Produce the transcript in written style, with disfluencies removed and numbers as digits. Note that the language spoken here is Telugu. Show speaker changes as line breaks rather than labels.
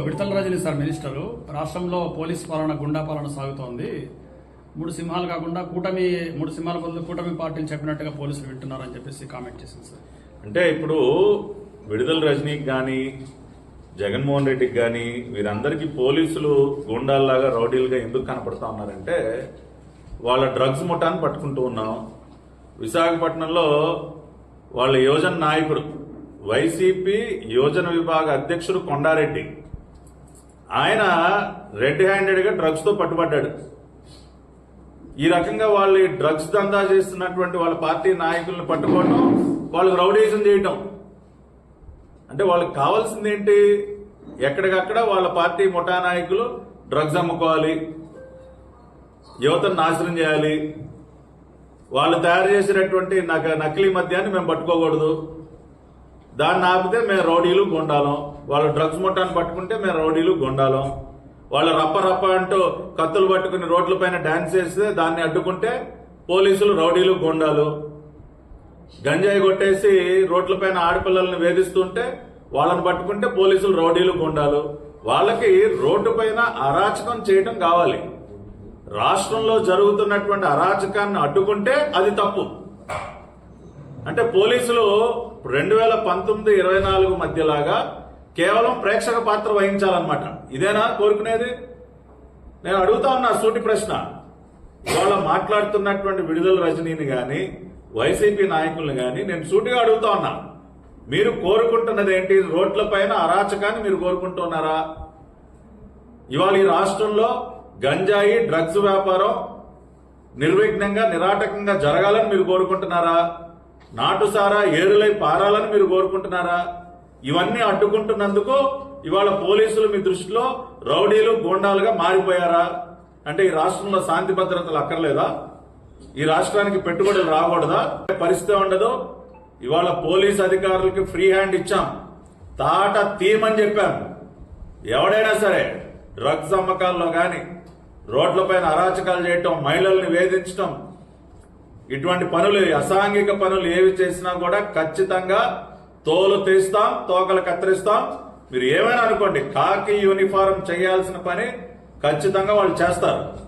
విడతల రజని సార్ మినిస్టరు రాష్ట్రంలో పోలీస్ పాలన గుండా పాలన సాగుతోంది. మూడు సింహాలు కాకుండా మూడు సింహాల బదులు కూటమి పార్టీలు చెప్పినట్టుగా పోలీసులు వింటున్నారని చెప్పేసి కామెంట్ చేసింది సార్.
అంటే ఇప్పుడు విడుదల రజనీకి కానీ జగన్మోహన్ రెడ్డికి కానీ వీరందరికీ పోలీసులు గుండాల్లాగా రౌడీలుగా ఎందుకు కనపడతా ఉన్నారంటే వాళ్ళ డ్రగ్స్ ముఠాన్ని పట్టుకుంటూ ఉన్నాం. విశాఖపట్నంలో వాళ్ళ యువజన నాయకుడు వైసీపీ యువజన విభాగ అధ్యక్షుడు కొండారెడ్డి ఆయన రెడ్ హ్యాండెడ్ గా డ్రగ్స్ తో పట్టుబడ్డాడు. ఈ రకంగా వాళ్ళు డ్రగ్స్ దందా చేస్తున్నటువంటి వాళ్ళ పార్టీ నాయకులను పట్టుకోవడం, వాళ్ళకి రౌడీజం చేయటం. అంటే వాళ్ళకి కావాల్సింది ఏంటి? ఎక్కడికక్కడ వాళ్ళ పార్టీ ముఠా నాయకులు డ్రగ్స్ అమ్ముకోవాలి, యువతను నాశనం చేయాలి, వాళ్ళు తయారు చేసినటువంటి నకిలీ మద్యాన్ని మేము పట్టుకోకూడదు, దాన్ని ఆపితే మేము రౌడీలు గుండాలం, వాళ్ళ డ్రగ్స్ ముఠాన్ని పట్టుకుంటే మేము రౌడీలు గుండాలం, వాళ్ళ రప్ప రప్ప అంటూ కత్తులు పట్టుకుని రోడ్లపైన డాన్స్ చేస్తే దాన్ని అడ్డుకుంటే పోలీసులు రౌడీలు గుండాలు, గంజాయి కొట్టేసి రోడ్లపైన ఆడపిల్లల్ని వేధిస్తుంటే వాళ్ళని పట్టుకుంటే పోలీసులు రౌడీలు గుండాలు. వాళ్ళకి రోడ్డు పైన అరాచకం చేయడం కావాలి. రాష్ట్రంలో జరుగుతున్నటువంటి అరాచకాన్ని అడ్డుకుంటే అది తప్పు. అంటే పోలీసులు 2019-24 మధ్యలాగా కేవలం ప్రేక్షక పాత్ర వహించాలన్నమాట. ఇదేనా కోరుకునేది? నేను అడుగుతా ఉన్నా సూటి ప్రశ్న. ఇవాళ మాట్లాడుతున్నటువంటి విడుదల రజనీని గాని వైసీపీ నాయకుల్ని గాని నేను సూటిగా అడుగుతా ఉన్నా, మీరు కోరుకుంటున్నది ఏంటి? రోడ్లపైన అరాచకాన్ని మీరు కోరుకుంటున్నారా? ఇవాళ ఈ రాష్ట్రంలో గంజాయి డ్రగ్స్ వ్యాపారం నిర్విఘ్నంగా నిరాటకంగా జరగాలని మీరు కోరుకుంటున్నారా? నాటుసారా ఏరులై పారాలని మీరు కోరుకుంటున్నారా? ఇవన్నీ అడ్డుకుంటున్నందుకు ఇవాళ పోలీసులు మీ దృష్టిలో రౌడీలు గూండాలుగా మారిపోయారా? అంటే ఈ రాష్ట్రంలో శాంతి భద్రతలు అక్కర్లేదా? ఈ రాష్ట్రానికి పెట్టుబడులు రాకూడదా? పరిస్థితి ఉండదు. ఇవాళ పోలీస్ అధికారులకి ఫ్రీ హ్యాండ్ ఇచ్చాం, తాట తీయమని చెప్పాం. ఎవడైనా సరే డ్రగ్స్ అమ్మకాల్లో గాని రోడ్లపైన అరాచకాలు చేయటం, మహిళల్ని వేధించటం, ఇటువంటి పనులు అసాంఘిక పనులు ఏవి చేసినా కూడా ఖచ్చితంగా తోలు తీస్తాం, తోకలు కత్తిరిస్తాం. మీరు ఏమైనా అనుకోండి, కాకి యూనిఫారం చేయాల్సిన పని ఖచ్చితంగా వాళ్ళు చేస్తారు.